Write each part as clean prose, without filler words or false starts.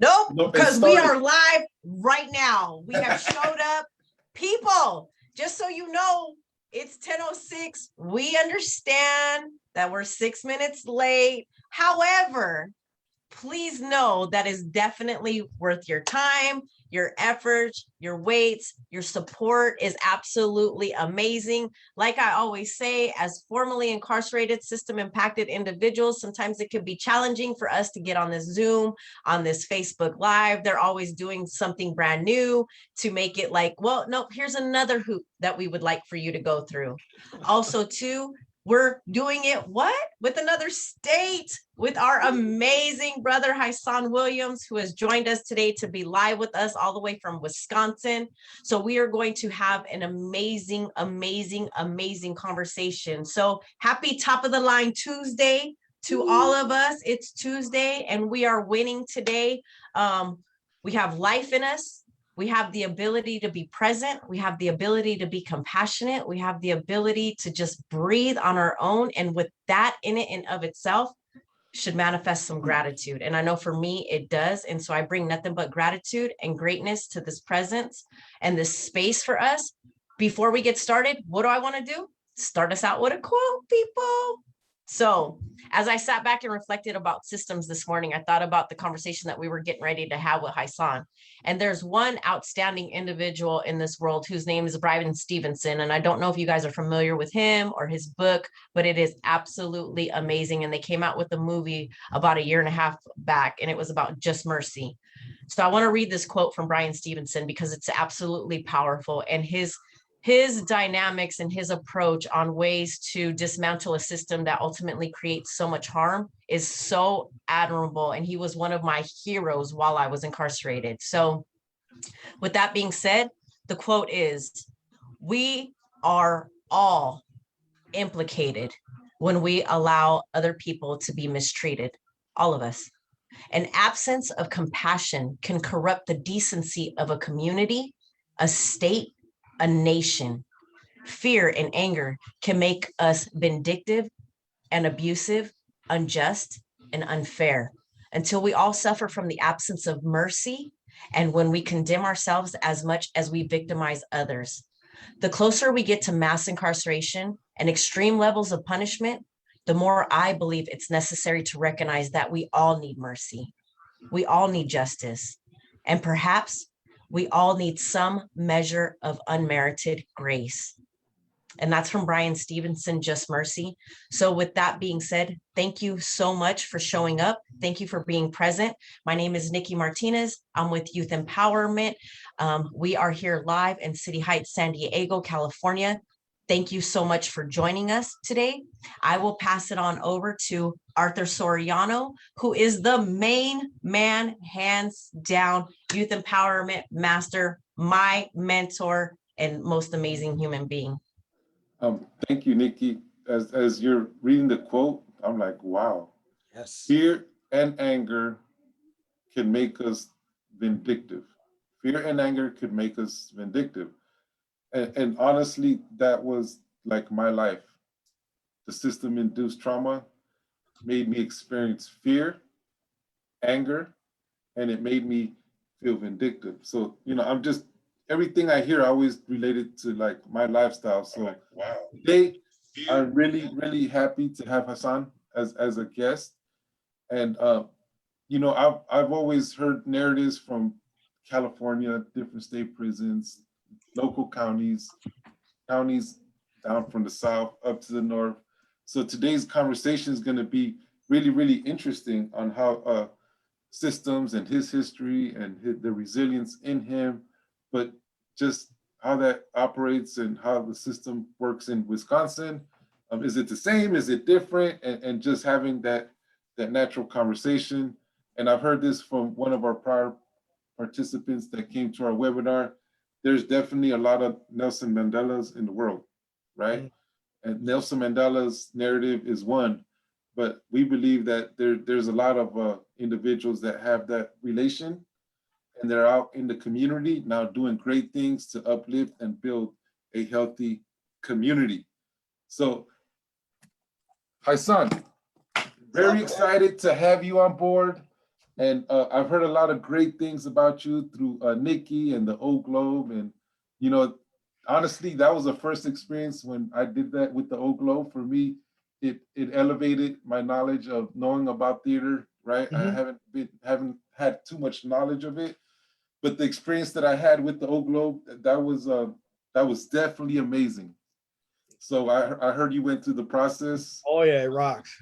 Nope, No, because we are live right now. We have showed up. People, just so you know, it's 10:06. We understand that we're 6 minutes late. However, please know that is definitely worth your time, your efforts, your weights, your support is absolutely amazing. Like I always say, as formerly incarcerated, system impacted individuals, sometimes it can be challenging for us to get on this Zoom, on this Facebook Live. They're always doing something brand new to make it like, well, nope, here's another hoop that we would like for you to go through. Also, too, we're doing it with another state, with our amazing brother Haisan Williams, who has joined us today to be live with us all the way from Wisconsin. So we are going to have an amazing, amazing, amazing conversation. So happy top of the line Tuesday to all of us. It's Tuesday and we are winning today. We have life in us. We have the ability to be present. We have the ability to be compassionate. We have the ability to just breathe on our own. And with that in it and of itself should manifest some gratitude. And I know for me, it does. And so I bring nothing but gratitude and greatness to this presence and this space for us. Before we get started, what do I want to do? Start us out with a quote, people. So as I sat back and reflected about systems this morning, I thought about the conversation that we were getting ready to have with Haisan. And there's one outstanding individual in this world whose name is Bryan Stevenson. And I don't know if you guys are familiar with him or his book, but it is absolutely amazing. And they came out with a movie about 1.5 years back, and it was about just mercy. So I want to read this quote from Bryan Stevenson because it's absolutely powerful. And his dynamics and his approach on ways to dismantle a system that ultimately creates so much harm is so admirable. And he was one of my heroes while I was incarcerated. So with that being said, the quote is, "We are all implicated when we allow other people to be mistreated, all of us. An absence of compassion can corrupt the decency of a community, a state, a nation. Fear and anger can make us vindictive and abusive, unjust and unfair, until we all suffer from the absence of mercy and when we condemn ourselves as much as we victimize others. The closer we get to mass incarceration and extreme levels of punishment, the more I believe it's necessary to recognize that we all need mercy. We all need justice. And perhaps we all need some measure of unmerited grace." And that's from Bryan Stevenson, Just Mercy. So with that being said, thank you so much for showing up. Thank you for being present. My name is Nikki Martinez. I'm with Youth Empowerment. We are here live in City Heights, San Diego, California. Thank you so much for joining us today. I will pass it on over to Arthur Soriano, who is the main man, hands down, youth empowerment master, my mentor, and most amazing human being. Thank you, Nikki. As you're reading the quote, I'm like, wow. Yes. Fear and anger can make us vindictive. Fear and anger could make us vindictive. And honestly, that was like my life. The system-induced trauma made me experience fear, anger, and it made me feel vindictive. So, I'm just, everything I hear, I always related to like my lifestyle. So Wow. today, I'm really, really happy to have Haisan as a guest. And, I've always heard narratives from California, different state prisons, local counties down from the south up to the north. So today's conversation is going to be really, really interesting on how systems and his history and the resilience in him, but just how that operates and how the system works in Wisconsin. Is it the same? Is it different? And just having that natural conversation. And I've heard this from one of our prior participants that came to our webinar. There's definitely a lot of Nelson Mandelas in the world, right? Mm-hmm. And Nelson Mandela's narrative is one, but we believe that there's a lot of individuals that have that relation, and they're out in the community now doing great things to uplift and build a healthy community. So, Haisan, very excited to have you on board. And I've heard a lot of great things about you through Nikki and the Old Globe. And, you know, honestly, that was the first experience when I did that with the Old Globe. For me, it elevated my knowledge of knowing about theater, right? I Mhm. haven't had too much knowledge of it, but the experience that I had with the Old Globe, that was definitely amazing. So I heard you went through the process. Oh yeah, it rocks.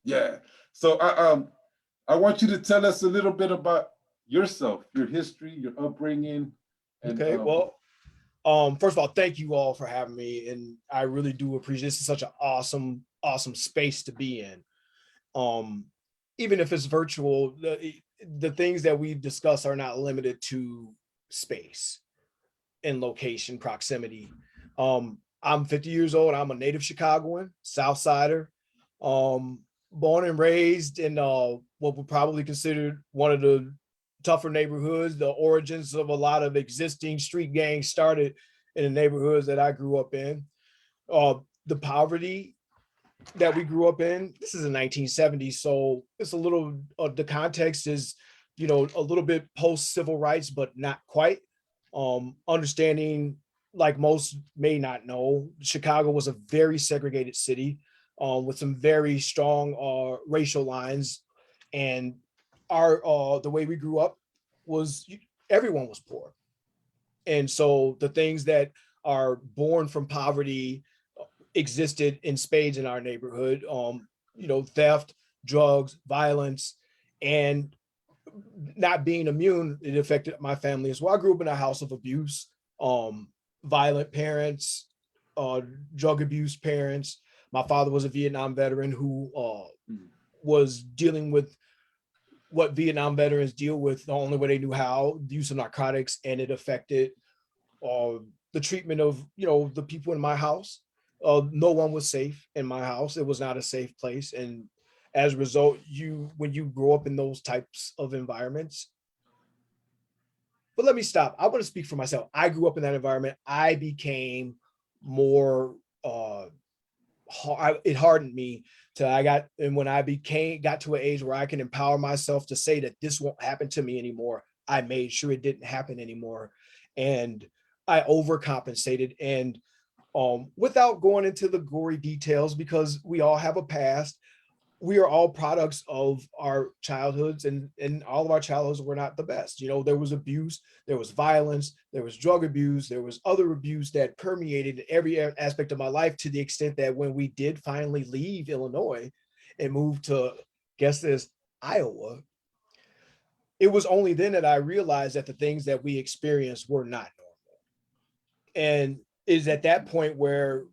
Yeah. So I want you to tell us a little bit about yourself, your history, your upbringing, and Okay, well, first of all, thank you all for having me, and I really do appreciate. This is such an awesome space to be in. Um, Even if it's virtual, the things that we discuss are not limited to space and location proximity. I'm 50 years old. I'm a native Chicagoan, South Sider, born and raised in what would probably consider one of the tougher neighborhoods. The origins of a lot of existing street gangs started in the neighborhoods that I grew up in. The poverty that we grew up in, this is the 1970s, so it's a little, the context is, a little bit post civil rights, but not quite. Understanding, like most may not know, Chicago was a very segregated city, with some very strong racial lines, and our the way we grew up was everyone was poor, and so the things that are born from poverty existed in spades in our neighborhood. Theft, drugs, violence, and not being immune, it affected my family as well. I grew up in a house of abuse, um, violent parents, drug abuse parents. My father was a Vietnam veteran who was dealing with what Vietnam veterans deal with the only way they knew how, the use of narcotics, and it affected uh, the treatment of the people in my house. No one was safe in my house. It was not a safe place, and as a result, when you grow up in those types of environments. But let me stop. I want to speak for myself. I grew up in that environment. I became more. It hardened me to I got and when I got to an age where I can empower myself to say that this won't happen to me anymore. I made sure it didn't happen anymore, and I overcompensated. And without going into the gory details, because we all have a past, we are all products of our childhoods, and all of our childhoods were not the best. There was abuse, there was violence, there was drug abuse, there was other abuse that permeated every aspect of my life, to the extent that when we did finally leave Illinois and move to, guess this, Iowa, it was only then that I realized that the things that we experienced were not normal. And is at that point where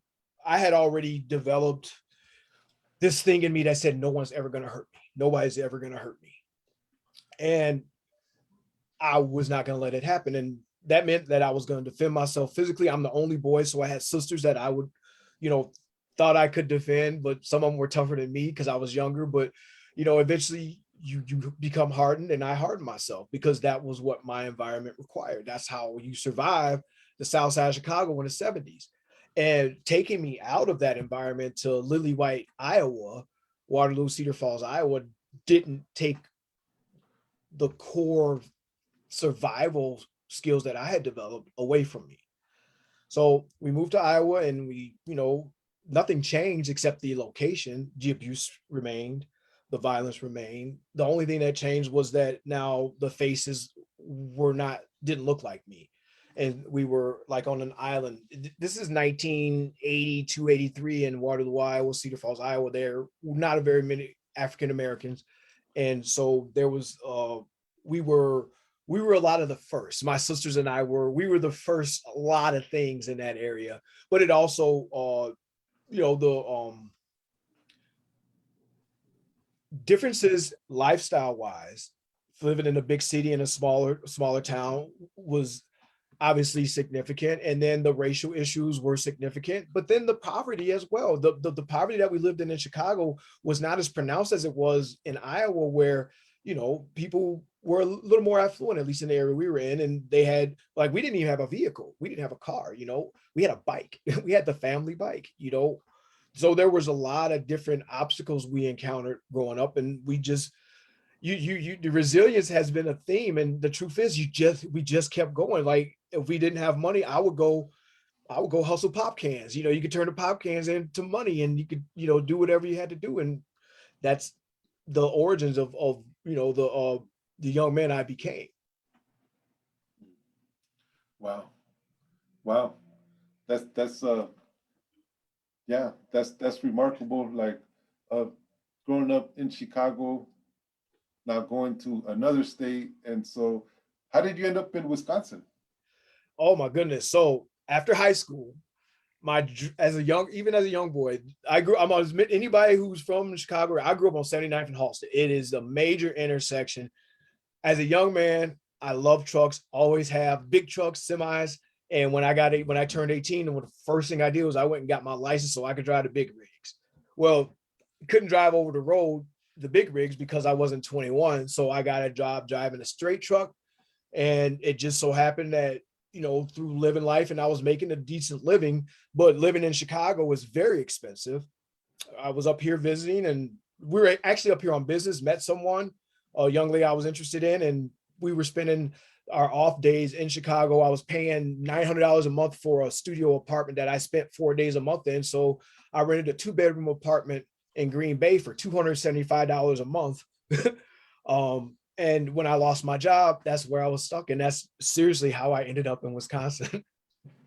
I had already developed this thing in me that said, no one's ever going to hurt me. Nobody's ever going to hurt me. And I was not going to let it happen. And that meant that I was going to defend myself physically. I'm the only boy, so I had sisters that I would, you know, thought I could defend, but some of them were tougher than me because I was younger. But, eventually you become hardened, and I hardened myself because that was what my environment required. That's how you survive the South Side of Chicago in the 70s. And taking me out of that environment to Lily White, Iowa, Waterloo, Cedar Falls, Iowa, didn't take the core survival skills that I had developed away from me. So we moved to Iowa, and nothing changed except the location. The abuse remained, the violence remained. The only thing that changed was that now the faces didn't look like me. And we were like on an island. This is 1982, 83 in Waterloo, Iowa, Cedar Falls, Iowa. There were not a very many African Americans. And so there was, we were a lot of the first. My sisters and we were the first a lot of things in that area. But it also, the differences lifestyle wise, living in a big city in a smaller town was obviously significant, and then the racial issues were significant, but then the poverty as well. The poverty that we lived in Chicago was not as pronounced as it was in Iowa, where people were a little more affluent, at least in the area we were in, and they had, like, we didn't even have a vehicle, we didn't have a car, we had a bike. We had the family bike. So there was a lot of different obstacles we encountered growing up, and we just, the resilience has been a theme, and the truth is we just kept going. Like if we didn't have money, I would go hustle pop cans. You could turn the pop cans into money, and you could, do whatever you had to do. And that's the origins of the young man I became. Wow. Wow. That's yeah, that's remarkable. Like growing up in Chicago, now going to another state. And so how did you end up in Wisconsin? Oh my goodness. So after high school, even as a young boy, anybody who's from Chicago, I grew up on 79th and Halsted. It is a major intersection. As a young man, I love trucks, always have big trucks, semis. And when I turned 18, and the first thing I did was I went and got my license so I could drive the big rigs. Well, couldn't drive over the road, the big rigs, because I wasn't 21. So I got a job driving a straight truck. And it just so happened that, through living life, and I was making a decent living, but living in Chicago was very expensive. I was up here visiting, and we were actually up here on business, met someone, a young lady I was interested in, and we were spending our off days in Chicago. I was paying $900 a month for a studio apartment that I spent 4 days a month in. So I rented a 2-bedroom apartment in Green Bay for $275 a month. And when I lost my job, that's where I was stuck. And that's seriously how I ended up in Wisconsin.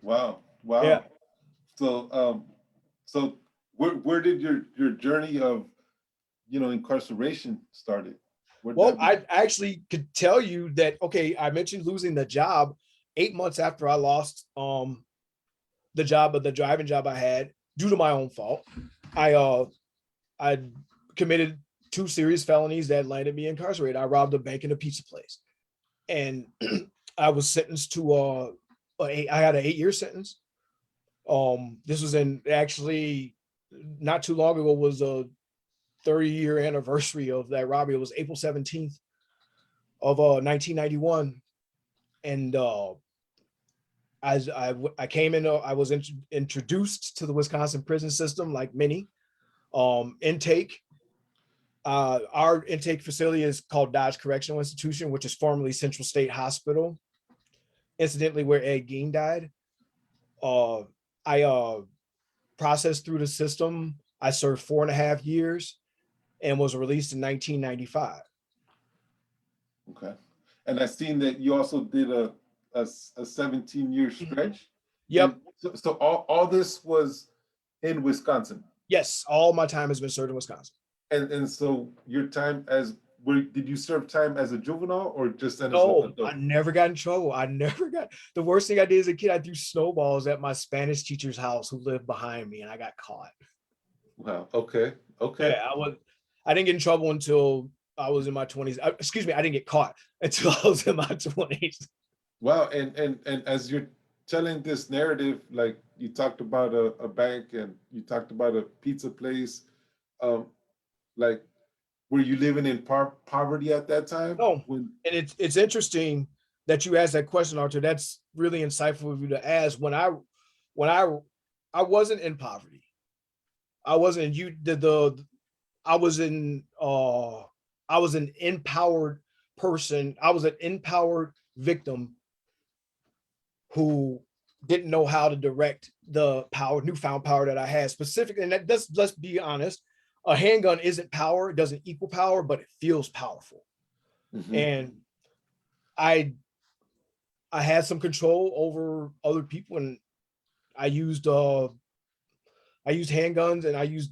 Wow. Wow. Yeah. So where did your journey of, incarceration started? Well, I actually could tell you that, okay, I mentioned losing the job 8 months after I lost the driving job I had due to my own fault. I committed 2 serious felonies that landed me incarcerated. I robbed a bank and a pizza place. And I was sentenced to I had an 8-year sentence. This was actually not too long ago, was a 30-year anniversary of that robbery. It was April 17th of 1991. And I came in, I was introduced to the Wisconsin prison system like many. Intake. Our intake facility is called Dodge Correctional Institution, which is formerly Central State Hospital, incidentally where Ed Gein died. I processed through the system. I served 4.5 years and was released in 1995. Okay. And I've seen that you also did a 17-year stretch. Yep. And so all this was in Wisconsin. Yes, all my time has been served in Wisconsin. And so your time did you serve time as a juvenile or just as an No, adult? I never got in trouble. The worst thing I did as a kid, I threw snowballs at my Spanish teacher's house who lived behind me, and I got caught. Wow. Okay. Yeah, I didn't get in trouble until I was in my 20s. Excuse me, I didn't get caught until I was in my 20s. Wow. And as you're telling this narrative, like you talked about a bank and you talked about a pizza place, like, were you living in poverty at that time? No. And it's interesting that you asked that question, Arthur. That's really insightful of you to ask. When I wasn't in poverty. I wasn't I was an empowered person. I was an empowered victim who didn't know how to direct the newfound power that I had specifically. And let's be honest, a handgun isn't power. It doesn't equal power, but it feels powerful. Mm-hmm. And I had some control over other people, and I used handguns and I used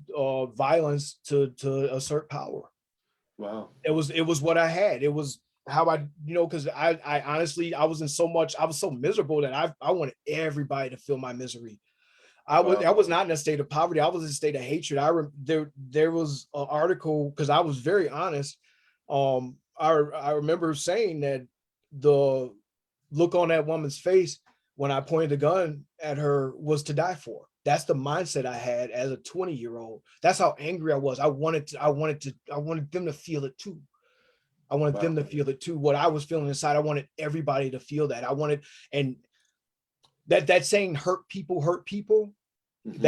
violence to assert power. Wow. It was what I had. It was how I, because I honestly, I was so miserable that I wanted everybody to feel my misery. I was not in a state of poverty. I was in a state of hatred. There was an article, because I was very honest. I remember saying that the look on that woman's face when I pointed the gun at her was to die for. That's the mindset I had as a 20-year-old. That's how angry I was. I wanted them to feel it too. I wanted them to feel it too. What I was feeling inside, I wanted everybody to feel that. And that saying, hurt people, mm-hmm.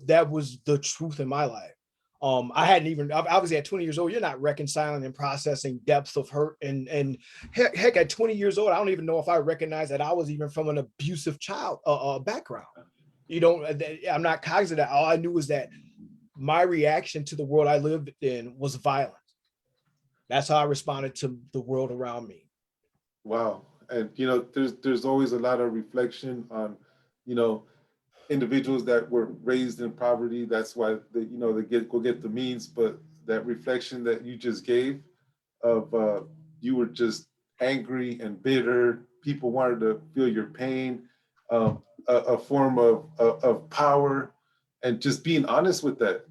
that was the truth in my life. I hadn't even, obviously at 20 years old, you're not reconciling and processing depths of hurt. And heck, at 20 years old, I don't even know if I recognize that I was even from an abusive child background. You don't, I'm not cognizant of that. All I knew was that my reaction to the world I lived in was violent. That's how I responded to the world around me. Wow. And there's always a lot of reflection on, individuals that were raised in poverty. That's why they go get the means. But that reflection that you just gave of you were just angry and bitter. People wanted to feel your pain, a form of power, and just being honest with that.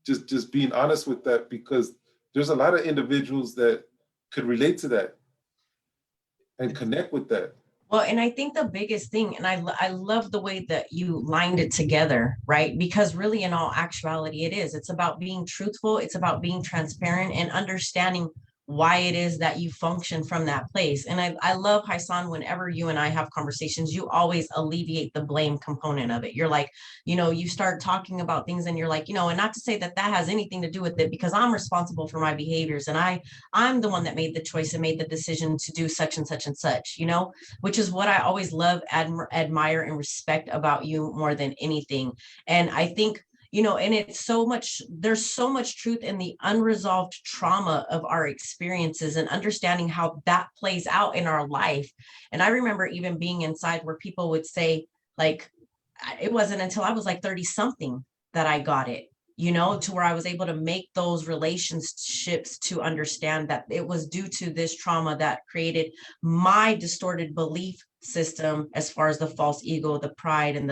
Just being honest with that, because there's a lot of individuals that could relate to that and connect with that. Well, and I think the biggest thing, and I love the way that you lined it together, right? Because really, in all actuality, it's about being truthful. It's about being transparent and understanding why it is that you function from that place. And I love, Haisan, whenever you and I have conversations, you always alleviate the blame component of it. You're like, you start talking about things and you're like, and not to say that that has anything to do with it, because I'm responsible for my behaviors, and I'm the one that made the choice and made the decision to do such and such and such, which is what I always love, admire, and respect about you more than anything. And I think, and there's so much truth in the unresolved trauma of our experiences and understanding how that plays out in our life. And I remember even being inside where people would say, like, it wasn't until I was like 30 something that I got it, to where I was able to make those relationships to understand that it was due to this trauma that created my distorted belief system, as far as the false ego, the pride, and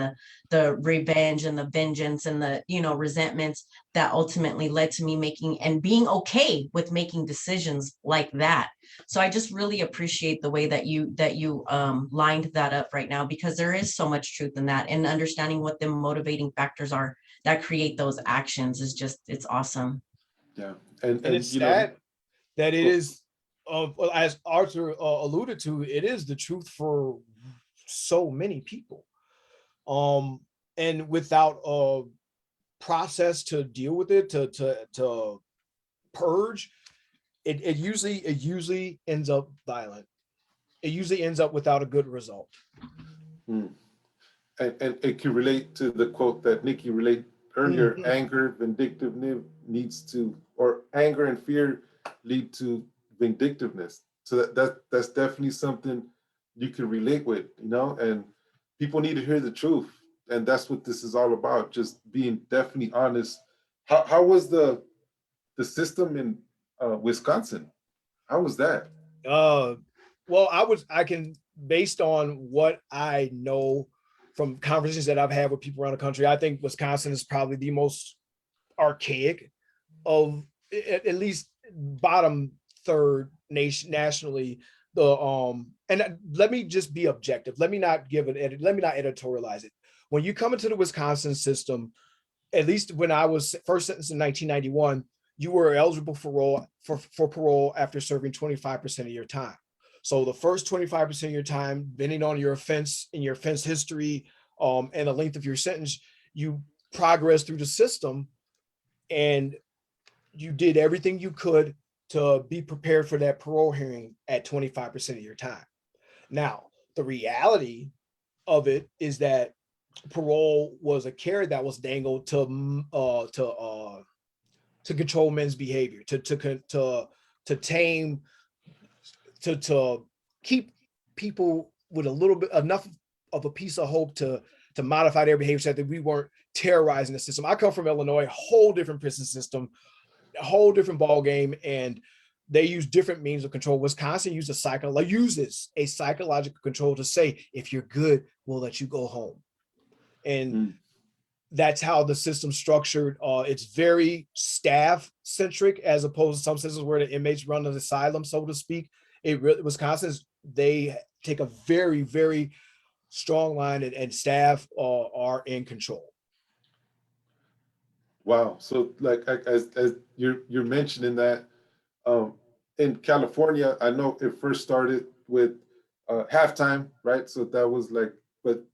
the revenge and the vengeance and the resentments that ultimately led to me making and being okay with making decisions like that. So I just really appreciate the way that you lined that up right now, because there is so much truth in that, and understanding what the motivating factors are that create those actions is just, it's awesome. Yeah. And it's sad that it is, as Arthur alluded to, it is the truth for so many people. And without a process to deal with it, to purge, it usually ends up violent. It usually ends up without a good result. And it can relate to the quote that Nikki relayed earlier. Mhm. Anger, vindictiveness or anger and fear lead to vindictiveness. So that's definitely something you can relate with, and people need to hear the truth. And that's what this is all about, just being definitely honest. How was the system in Wisconsin? How was that? Well, I can, based on what I know from conversations that I've had with people around the country, I think Wisconsin is probably the most archaic of, at least bottom third nation nationally. And let me just be objective. Let me not editorialize it. When you come into the Wisconsin system, at least when I was first sentenced in 1991, you were eligible for parole after serving 25% of your time. So the first 25% of your time, depending on your offense and your offense history, and the length of your sentence, you progress through the system, and you did everything you could to be prepared for that parole hearing at 25% of your time. Now, the reality of it is that parole was a carrot that was dangled to control men's behavior, to tame, to keep people with a little bit enough of a piece of hope to modify their behavior so that we weren't terrorizing the system. I come from Illinois, whole different prison system, a whole different ball game, and they use different means of control. Wisconsin uses a psychological control to say, if you're good, we'll let you go home. And that's how the system's structured. It's very staff centric, as opposed to some systems where the inmates run an asylum, so to speak. Wisconsin's, they take a very, very strong line, and staff are in control. Wow. So like, as you're mentioning that, in California, I know it first started with halftime, right? So that was like, but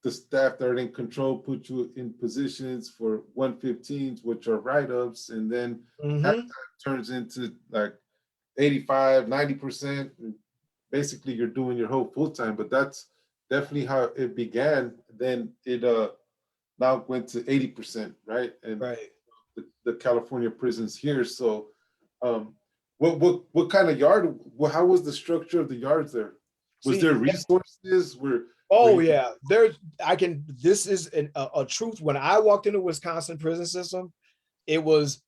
the staff that are in control put you in positions for 115s, which are write-ups, and then halftime turns into like 85, 90%. Basically, you're doing your whole full time, but that's definitely how it began. Then it now went to 80%, right? And Right. the California prisons here. So, what kind of yard? How was the structure of the yards there? Was See, there resources? Were oh you, yeah, this is a truth. When I walked into Wisconsin prison system, it was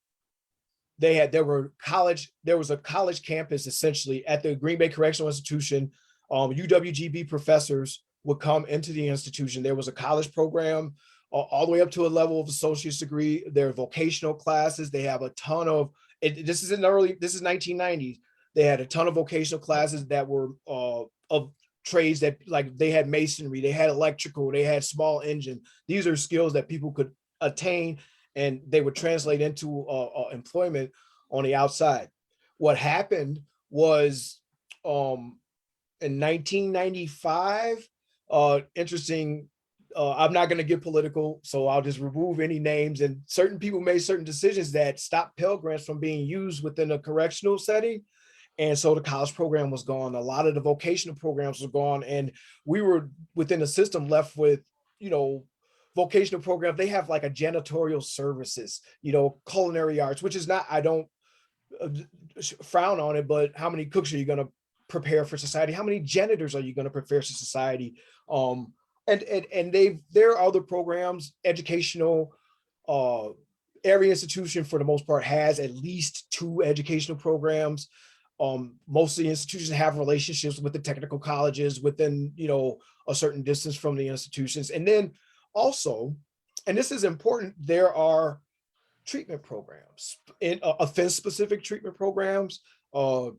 there was a college campus essentially at the Green Bay Correctional Institution. UWGB professors would come into the institution. There was a college program all the way up to a level of associate's degree. There are vocational classes. They have a ton of this is 1990s. They had a ton of vocational classes that were of trades that, like, they had masonry, they had electrical, they had small engine. These are skills that people could attain, and they would translate into employment on the outside. What happened was in 1995, interesting. I'm not going to get political, so I'll just remove any names. And certain people made certain decisions that stopped Pell Grants from being used within a correctional setting. And so the college program was gone. A lot of the vocational programs were gone. And we were within the system left with, vocational programs. They have like a janitorial services, culinary arts, which is not, I don't frown on it, but how many cooks are you going to prepare for society? How many janitors are you going to prepare for society? And there are other programs, educational, every institution for the most part has at least 2 educational programs. Most of the institutions have relationships with the technical colleges within, a certain distance from the institutions. And then also, and this is important, there are treatment programs, in offense specific treatment programs for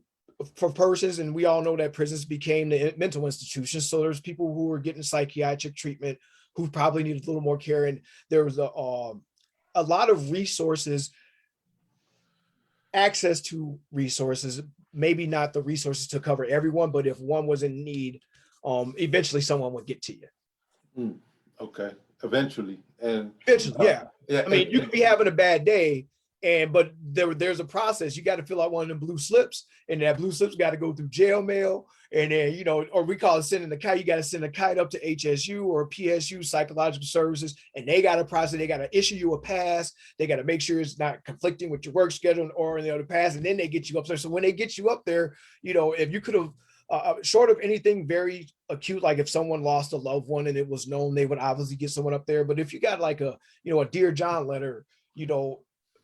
persons. And we all know that prisons became the mental institutions. So there's people who were getting psychiatric treatment who probably needed a little more care. And there was a lot of resources, access to resources, maybe not the resources to cover everyone, but if one was in need, eventually someone would get to you. Okay, eventually. And eventually, yeah. Yeah, I mean, you could be having a bad day, but there's a process. You got to fill out one of them blue slips, and that blue slips got to go through jail mail, and then or we call it sending the kite. You got to send a kite up to HSU or PSU, psychological services, and they got to process. They got to issue you a pass. They got to make sure it's not conflicting with your work schedule or the other pass, and then they get you up there. So when they get you up there, if you could have. Short of anything very acute, like if someone lost a loved one and it was known, they would obviously get someone up there. But if you got like a Dear John letter,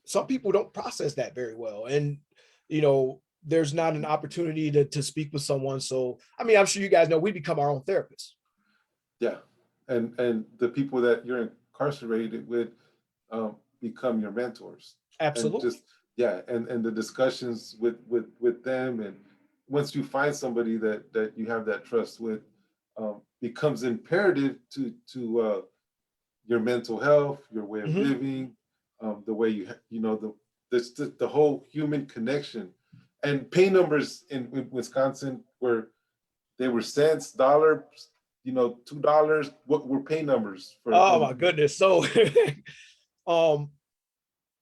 some people don't process that very well. And, there's not an opportunity to speak with someone. So, I mean, I'm sure you guys know we become our own therapists. Yeah. And the people that you're incarcerated with become your mentors. Absolutely. And the discussions with them, and once you find somebody that you have that trust with, becomes imperative to your mental health, your way of living, the way the whole human connection. And pay numbers in Wisconsin where they were cents, dollars, $2. What were pay numbers for? Oh my goodness! So,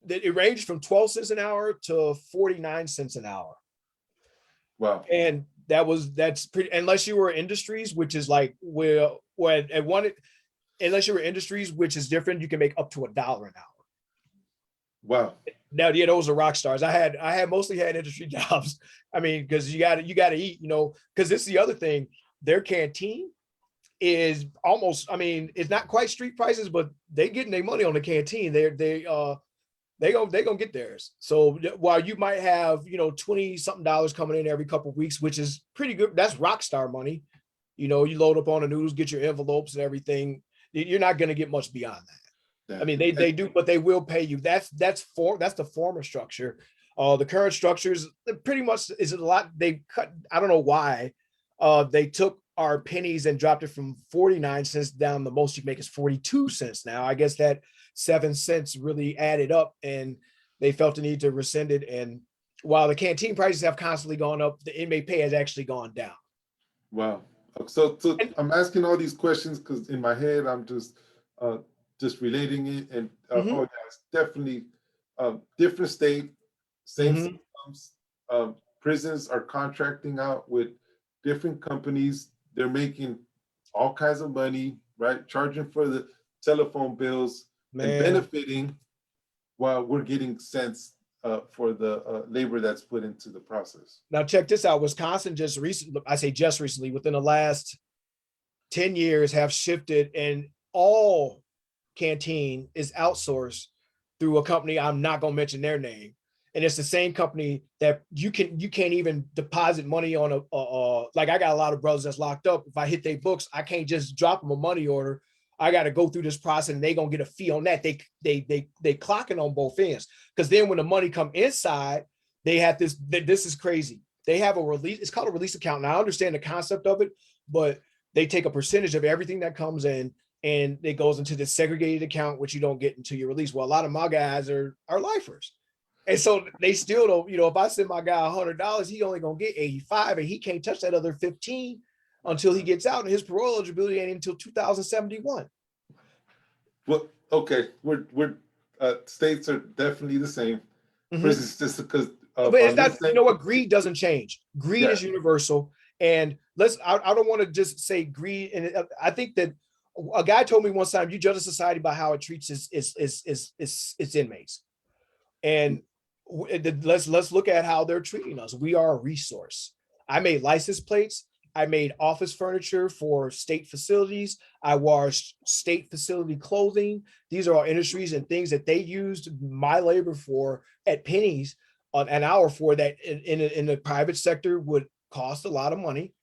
it ranged from 12 cents an hour to 49 cents an hour. Wow. And that's pretty, unless you were industries, which is like unless you were industries, which is different, you can make up to $1 an hour. Wow. Now, yeah, those are rock stars. I had mostly had industry jobs. I mean, because you gotta eat, because this is the other thing. Their canteen is almost, I mean, it's not quite street prices, but they getting their money on the canteen. They gonna get theirs. So while you might have, $20 something coming in every couple of weeks, which is pretty good. That's rock star money. You load up on the noodles, get your envelopes and everything. You're not going to get much beyond that. Yeah. I mean, they do, but they will pay you. That's the former structure. The current structures pretty much is a lot. They cut. I don't know why. They took our pennies and dropped it from 49 cents down. The most you make is 42 cents now. I guess that 7 cents really added up, and they felt the need to rescind it. And while the canteen prices have constantly gone up, the inmate pay has actually gone down. Wow. So And- I'm asking all these questions because in my head I'm just relating it, and oh yeah, it's definitely different state, same systems. Prisons are contracting out with different companies. They're making all kinds of money, right? Charging for the telephone bills and Man. benefiting while we're getting cents for the labor that's put into the process. Now check this out. Wisconsin just recently, I say just recently, within the last 10 years have shifted, and all canteen is outsourced through a company. I'm not going to mention their name. And it's the same company that you can't even deposit money on like I got a lot of brothers that's locked up. If I hit their books, I can't just drop them a money order. I got to go through this process, and they gonna get a fee on that. They clocking on both ends, because then when the money come inside, they have this. This is crazy. They have a release. It's called a release account. Now I understand the concept of it, but they take a percentage of everything that comes in, and it goes into this segregated account, which you don't get until you release. Well, a lot of my guys are lifers. And so they still don't, if I send my guy $100, he only gonna get 85, and he can't touch that other 15 until he gets out, and his parole eligibility ain't until 2071. Well, okay, we're states are definitely the same. Prisons just because. But it's not, you know what? Greed doesn't change. Greed is universal. And I don't want to just say greed. And I think that a guy told me one time, you judge a society by how it treats its inmates. And let's look at how they're treating us. We are a resource. I made license plates. I made office furniture for state facilities. I washed state facility clothing. These are all industries and things that they used my labor for at pennies an hour for, that in the private sector would cost a lot of money.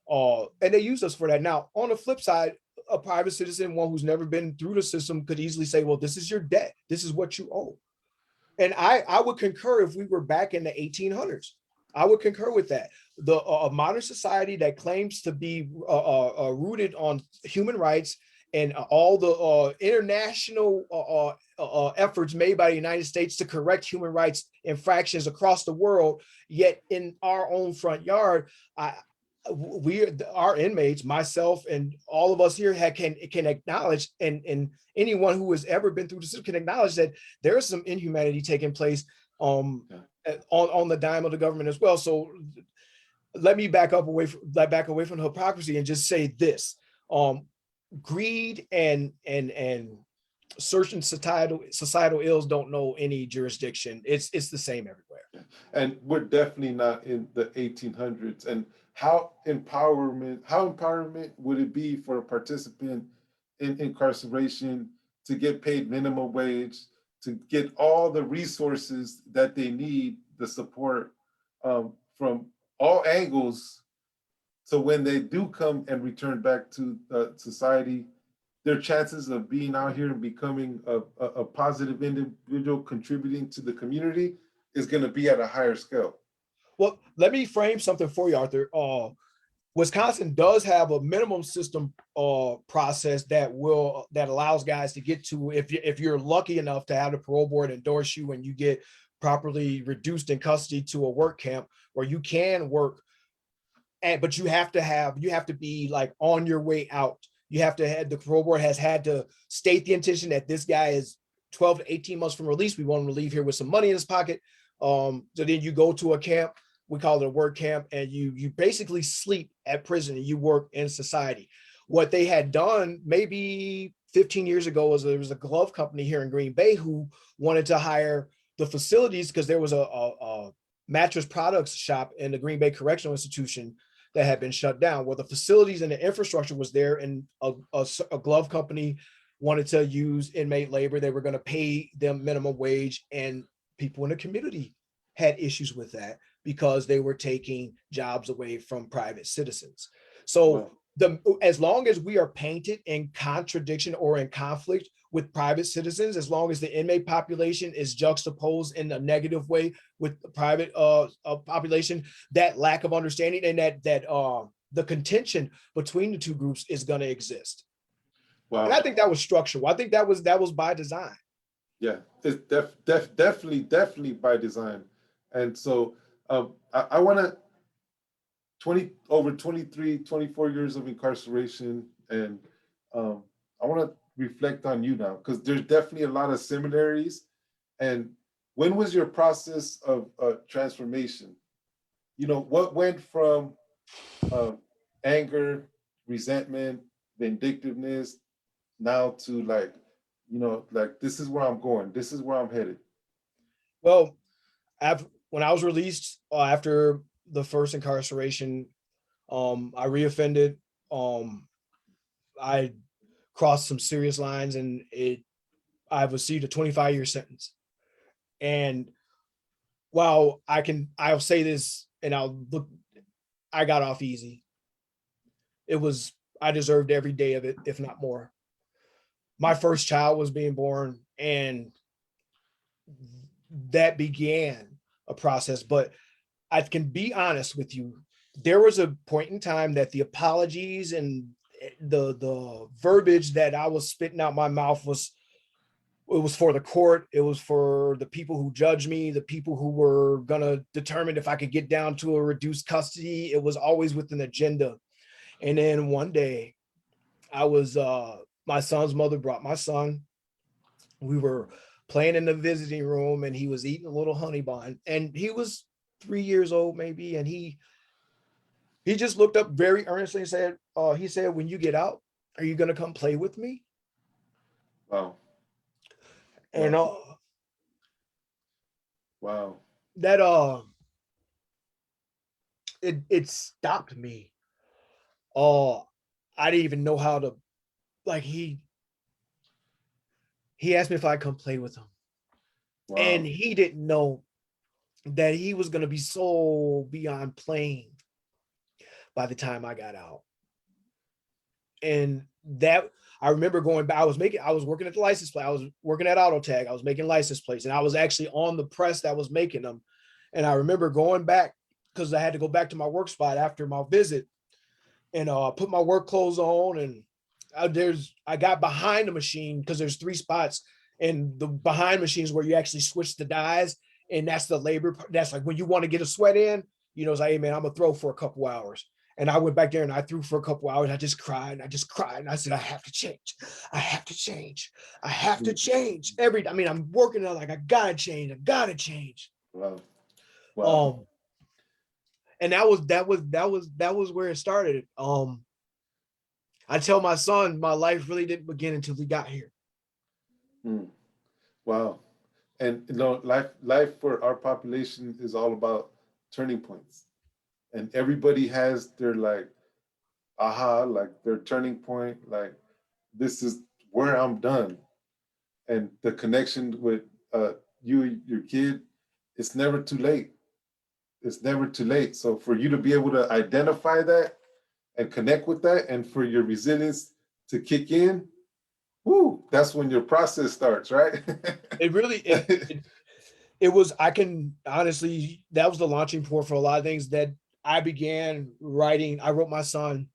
And they use us for that. Now, on the flip side, a private citizen, one who's never been through the system, could easily say, well, this is your debt. This is what you owe. And I would concur if we were back in the 1800s. I would concur with that. A modern society that claims to be rooted on human rights and all the international efforts made by the United States to correct human rights infractions across the world, yet in our own front yard, our inmates, myself and all of us here can acknowledge, and anyone who has ever been through the system can acknowledge that there is some inhumanity taking place on the dime of the government as well. So let me back away from the hypocrisy and just say this: greed and certain societal ills don't know any jurisdiction. It's the same everywhere. And we're definitely not in the 1800s. And how empowerment would it be for a participant in incarceration to get paid minimum wage, to get all the resources that they need, the support from all angles, so when they do come and return back to society, their chances of being out here and becoming a positive individual contributing to the community is going to be at a higher scale. Well, let me frame something for you, Arthur. Wisconsin does have a minimum system process that allows guys to get to, if you're lucky enough to have the parole board endorse you and you get properly reduced in custody, to a work camp where you can work, but you have to be like on your way out. You have to have, the parole board has had to state the intention that this guy is 12 to 18 months from release. We want him to leave here with some money in his pocket. So then you go to a camp, we call it a work camp, and you basically sleep at prison and you work in society. What they had done maybe 15 years ago was there was a glove company here in Green Bay who wanted to hire the facilities, because there was a mattress products shop in the Green Bay Correctional Institution that had been shut down. Well, the facilities and the infrastructure was there, and a glove company wanted to use inmate labor. They were going to pay them minimum wage, and people in the community had issues with that because they were taking jobs away from private citizens. So as long as we are painted in contradiction or in conflict with private citizens, as long as the inmate population is juxtaposed in a negative way with the private population, that lack of understanding and that the contention between the two groups is going to exist. Wow. And I think that was structural. I think that was by design. Yeah, it's definitely by design. And so I want to over 23, 24 years of incarceration. And I want to reflect on you now, because there's definitely a lot of similarities. And when was your process of transformation? You know, what went from anger, resentment, vindictiveness, now to like, you know, like, this is where I'm going, this is where I'm headed? Well, when I was released after the first incarceration, I reoffended. I crossed some serious lines, and I've received a 25-year sentence. And while I'll say this, and I got off easy. I deserved every day of it, if not more. My first child was being born, and that began a process. But I can be honest with you, there was a point in time that the apologies and the verbiage that I was spitting out my mouth was for the court. It was for the people who judged me, the people who were gonna determine if I could get down to a reduced custody. It was always with an agenda. And then one day, my son's mother brought my son. We were playing in the visiting room, and he was eating a little honey bun, and he was 3 years old maybe, and he just looked up very earnestly and said, he said, "When you get out, are you gonna come play with me?" Wow. And Wow. that it stopped me. I didn't even know how to, like, he asked me if I'd come play with him. Wow. And he didn't know that he was going to be so beyond playing by the time I got out. And that, I remember going back, I was working at the license plate. I was working at Auto Tag. I was making license plates, and I was actually on the press that was making them. And I remember going back, because I had to go back to my work spot after my visit, and put my work clothes on. And I got behind the machine, because there's 3 spots, and the behind machines where you actually switch the dies. And that's the labor. That's like when you want to get a sweat in, you know, it's like, hey man, I'm gonna throw for a couple hours. And I went back there and I threw for a couple hours. I just cried and I just cried. And I said, I have to change. I have to change. I have to change. I'm working on, like, I gotta change. I gotta change. Wow. Wow. And that was where it started. I tell my son, my life really didn't begin until we got here. Wow. And you know, life for our population is all about turning points. And everybody has their, like, aha, like their turning point, like, this is where I'm done. And the connection with you, your kid, it's never too late. It's never too late. So for you to be able to identify that and connect with that, and for your resilience to kick in, whoo, that's when your process starts, right? It really, it was, I can honestly, that was the launching point for a lot of things that I began writing. I wrote my son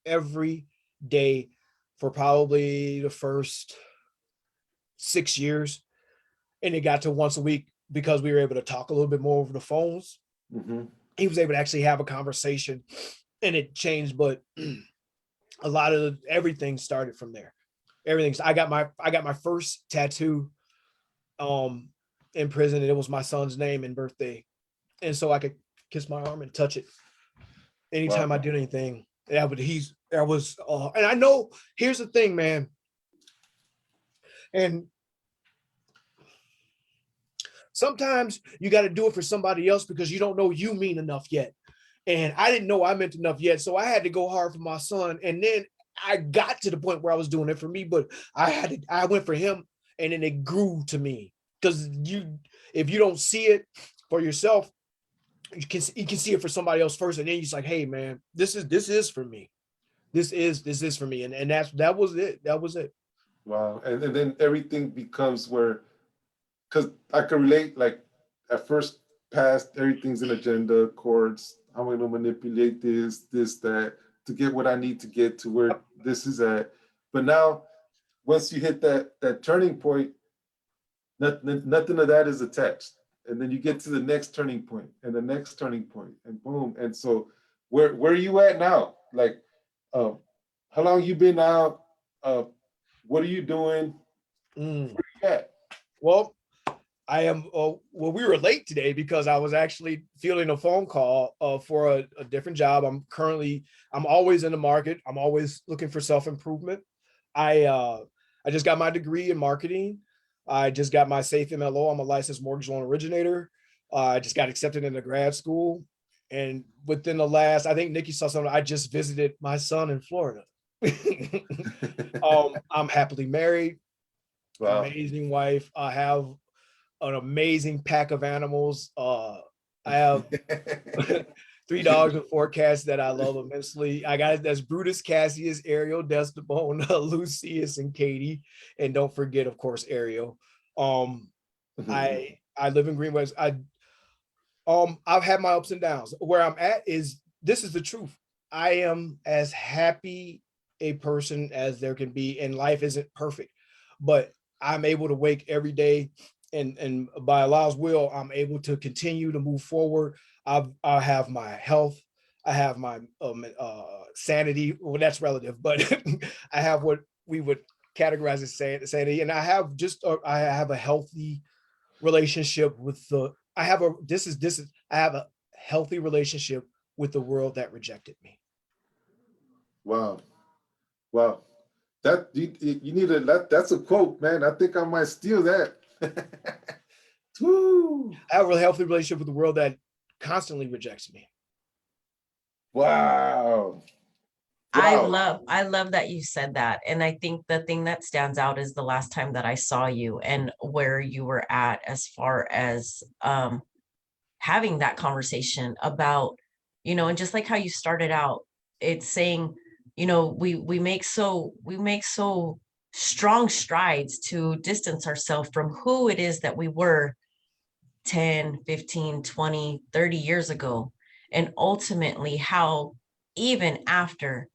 every day for probably the first 6 years. And it got to once a week, because we were able to talk a little bit more over the phones. Mm-hmm. He was able to actually have a conversation, and it changed. But a lot of everything started from there. I got my first tattoo in prison, and it was my son's name and birthday. And so I could kiss my arm and touch it anytime I did anything. Yeah, but and I know, here's the thing, man. And sometimes you got to do it for somebody else, because you don't know you mean enough yet. And I didn't know I meant enough yet. So I had to go hard for my son. And then I got to the point where I was doing it for me, but I went for him, and then it grew to me. Because if you don't see it for yourself, you can see it for somebody else first. And then you're just like, hey man, this is for me. This is for me. And that was it. That was it. Wow. And then everything becomes where, because I can relate, like, at first pass, everything's an agenda, chords, I'm going to manipulate this, that, to get what I need to get to where this is at. But now, once you hit that turning point, nothing of that is attached. And then you get to the next turning point and the next turning point, and boom. And so where are you at now? Like, how long you been out? What are you doing? Mm. Where you at? Well, I am. Well, we were late today because I was actually fielding a phone call for a different job. I'm always in the market. I'm always looking for self-improvement. I just got my degree in marketing. I just got my SAFE MLO. I'm a licensed mortgage loan originator. I just got accepted into grad school. And within the last, I think Nikki saw something. I just visited my son in Florida. I'm happily married, Wow. amazing wife. I have an amazing pack of animals. I have 3 dogs and 4 cats that I love immensely. I got that's Brutus, Cassius, Ariel, Desdemona, Lucius, and Katie, and don't forget, of course, Ariel. I live in Greenway. I've had my ups and downs. Where I'm at is this is the truth. I am as happy a person as there can be, and life isn't perfect, but I'm able to wake every day, and by Allah's will, I'm able to continue to move forward. I have my health, I have my sanity. Well, that's relative, but I have what we would categorize as sanity, and I have a healthy relationship with the. I have a this is I have a healthy relationship with the world that rejected me. Wow. Wow. That you need that's a quote, man. I think I might steal that. Woo. I have a healthy relationship with the world that constantly rejects me. Wow. I Wow. love that you said that. And I think the thing that stands out is the last time that I saw you and where you were at as far as having that conversation about, and just like how you started out, it's saying, we make so strong strides to distance ourselves from who it is that we were 10, 15, 20, 30 years ago. And ultimately how even after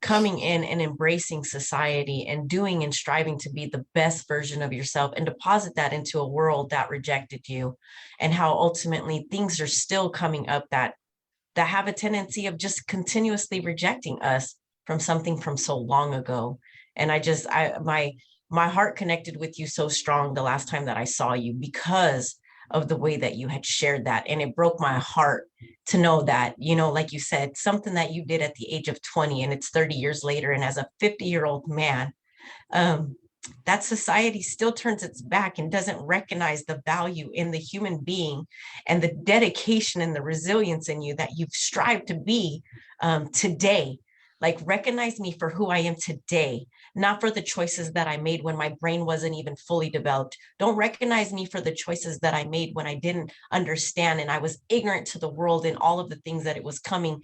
coming in and embracing society and doing and striving to be the best version of yourself and deposit that into a world that rejected you, and how ultimately things are still coming up that have a tendency of just continuously rejecting us from something from so long ago. And my heart connected with you so strong the last time that I saw you because of the way that you had shared that. And it broke my heart to know that, like you said, something that you did at the age of 20 and it's 30 years later. And as a 50-year-old man, that society still turns its back and doesn't recognize the value in the human being and the dedication and the resilience in you that you've strived to be today. Like, recognize me for who I am today, not for the choices that I made when my brain wasn't even fully developed. Don't recognize me for the choices that I made when I didn't understand and I was ignorant to the world and all of the things that it was coming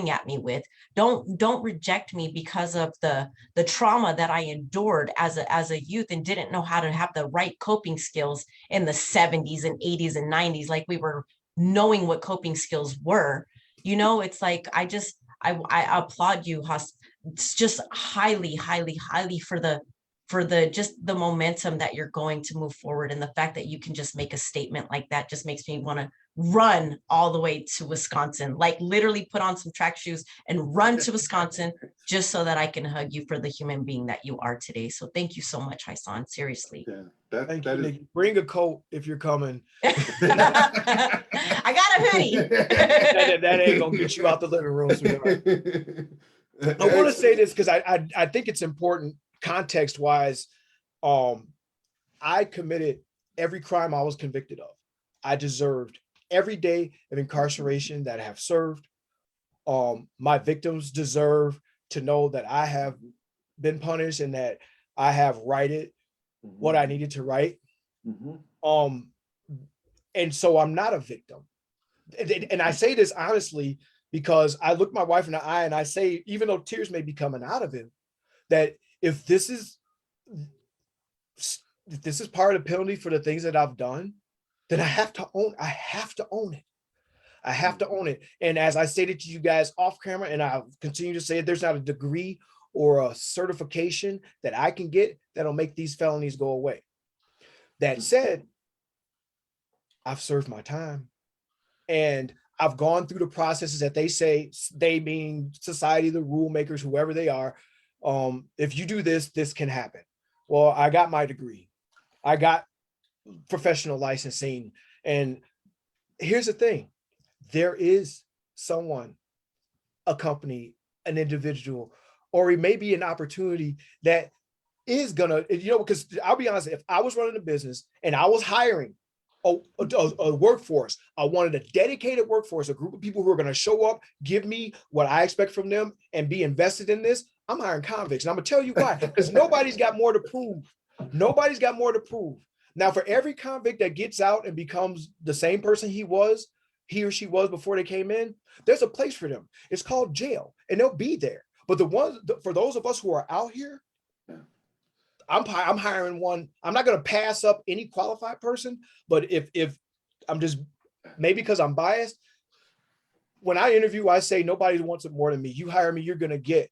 at me with. Don't reject me because of the trauma that I endured as a youth and didn't know how to have the right coping skills in the 70s and 80s and 90s, like we were knowing what coping skills were. It's like I applaud you, just highly, highly, highly for the just the momentum that you're going to move forward. And the fact that you can just make a statement like that just makes me want to run all the way to Wisconsin, like literally put on some track shoes and run to Wisconsin just so that I can hug you for the human being that you are today. So thank you so much, Haisan. Seriously. Yeah, Thank you, Nikki. Bring a coat if you're coming. I got a hoodie. that ain't gonna get you out the living room, sweetheart. I want to say this because I think it's important context wise. I committed every crime I was convicted of. I deserved every day of incarceration that I have served. My victims deserve to know that I have been punished and that I have righted what I needed to right. And so I'm not a victim. And I say this honestly because I look my wife in the eye and I say, even though tears may be coming out of him, that if this is part of the penalty for the things that I've done, then I have to own it. I have to own it. And as I stated to you guys off camera, and I'll continue to say it, there's not a degree or a certification that I can get that'll make these felonies go away. That said, I've served my time. And I've gone through the processes that they say, they being society, the rule makers, whoever they are. If you do this, this can happen. Well, I got my degree. I got professional licensing. And here's the thing. There is someone, a company, an individual, or it may be an opportunity that is gonna, because I'll be honest, if I was running a business and I was hiring a workforce, I wanted a dedicated workforce, a group of people who are going to show up, give me what I expect from them, and be invested in this, I'm hiring convicts. And I'm gonna tell you why, because nobody's got more to prove. Nobody's got more to prove. Now, for every convict that gets out and becomes the same person he or she was before they came in, there's a place for them. It's called jail, and they'll be there. But for those of us who are out here, I'm hiring one. I'm not going to pass up any qualified person, but if I'm just, maybe because I'm biased, when I interview, I say nobody wants it more than me. You hire me, you're going to get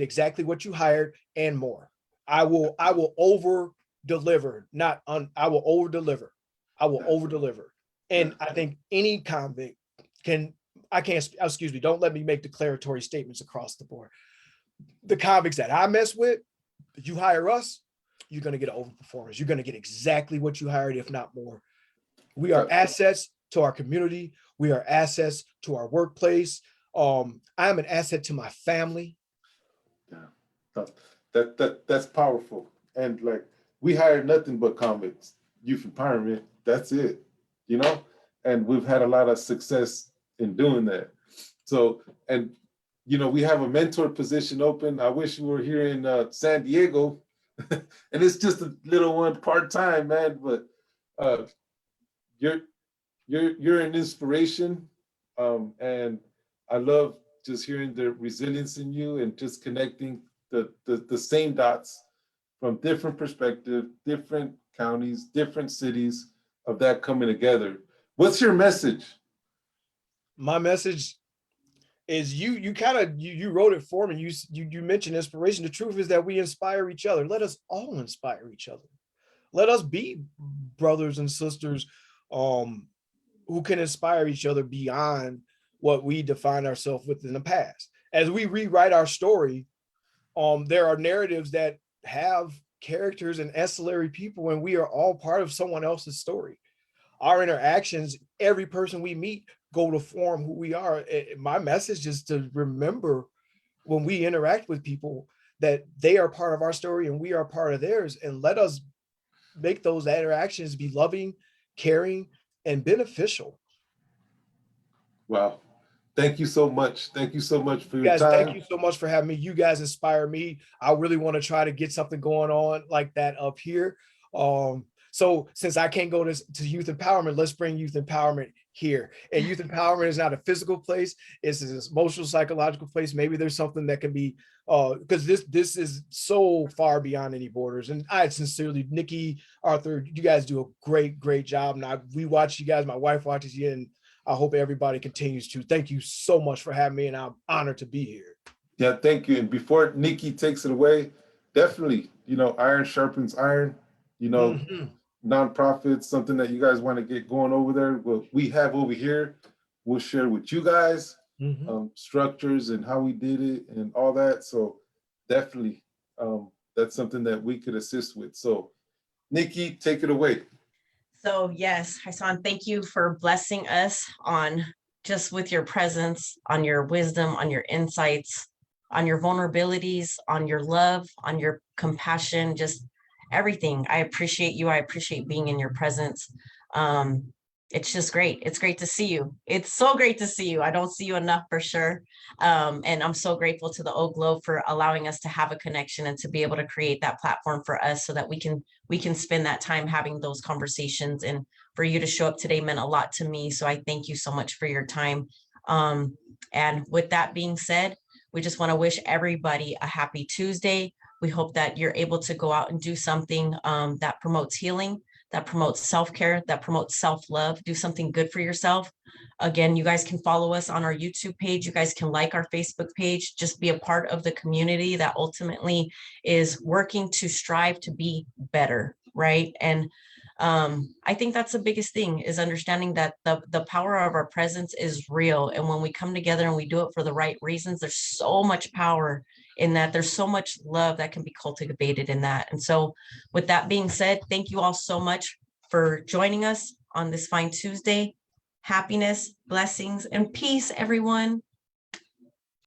exactly what you hired and more. I will over deliver, I will over deliver. I will over deliver. And I think any convict don't let me make declaratory statements across the board. The convicts that I mess with, you hire us, you're going to get an overperformance. You're going to get exactly what you hired, if not more. We are assets to our community. We are assets to our workplace. I'm an asset to my family. Yeah, that's powerful. And like, we hire nothing but convicts, youth empowerment. That's it, and we've had a lot of success in doing that. So, and we have a mentor position open. I wish we were here in San Diego, and it's just a little one part-time, man. But you're an inspiration, and I love just hearing the resilience in you and just connecting the same dots from different perspectives, different counties, different cities of that coming together. What's your message? My message is you wrote it for me. You mentioned inspiration. The truth is that we inspire each other. Let us all inspire each other. Let us be brothers and sisters who can inspire each other beyond what we define ourselves with in the past. As we rewrite our story, there are narratives that have characters and ancillary people, and we are all part of someone else's story. Our interactions, every person we meet, go to form who we are. My message is to remember when we interact with people that they are part of our story and we are part of theirs, and let us make those interactions be loving, caring, and beneficial. Wow. Thank you so much. Thank you so much for your time. Thank you so much for having me. You guys inspire me. I really want to try to get something going on like that up here. So since I can't go to youth empowerment, let's bring youth empowerment here. And youth empowerment is not a physical place. It's an emotional, psychological place. Maybe there's something that can be, because this is so far beyond any borders. And I sincerely, Nikki, Arthur, you guys do a great job. And we watch you guys, my wife watches you, and I hope everybody continues to. Thank you so much for having me, and I'm honored to be here. Yeah, thank you. And before Nikki takes it away, definitely, iron sharpens iron, nonprofits, something that you guys want to get going over there. What we have over here, we'll share with you guys, structures and how we did it and all that. So definitely, that's something that we could assist with. So Nikki, take it away. So yes, Haisan, thank you for blessing us on just with your presence, on your wisdom, on your insights, on your vulnerabilities, on your love, on your compassion, just everything. I appreciate you. I appreciate being in your presence. It's just great. It's great to see you. It's so great to see you. I don't see you enough for sure. And I'm so grateful to the Oak Globe for allowing us to have a connection and to be able to create that platform for us so that we can spend that time having those conversations. And for you to show up today meant a lot to me. So I thank you so much for your time. And with that being said, we just want to wish everybody a happy Tuesday. We hope that you're able to go out and do something that promotes healing, that promotes self-care, that promotes self-love. Do something good for yourself. Again, you guys can follow us on our YouTube page. You guys can like our Facebook page. Just be a part of the community that ultimately is working to strive to be better, right? And I think that's the biggest thing, is understanding that the power of our presence is real. And when we come together and we do it for the right reasons, there's so much power in that. There's so much love that can be cultivated in that. And so with that being said, thank you all so much for joining us on this fine Tuesday. Happiness, blessings, and peace, everyone.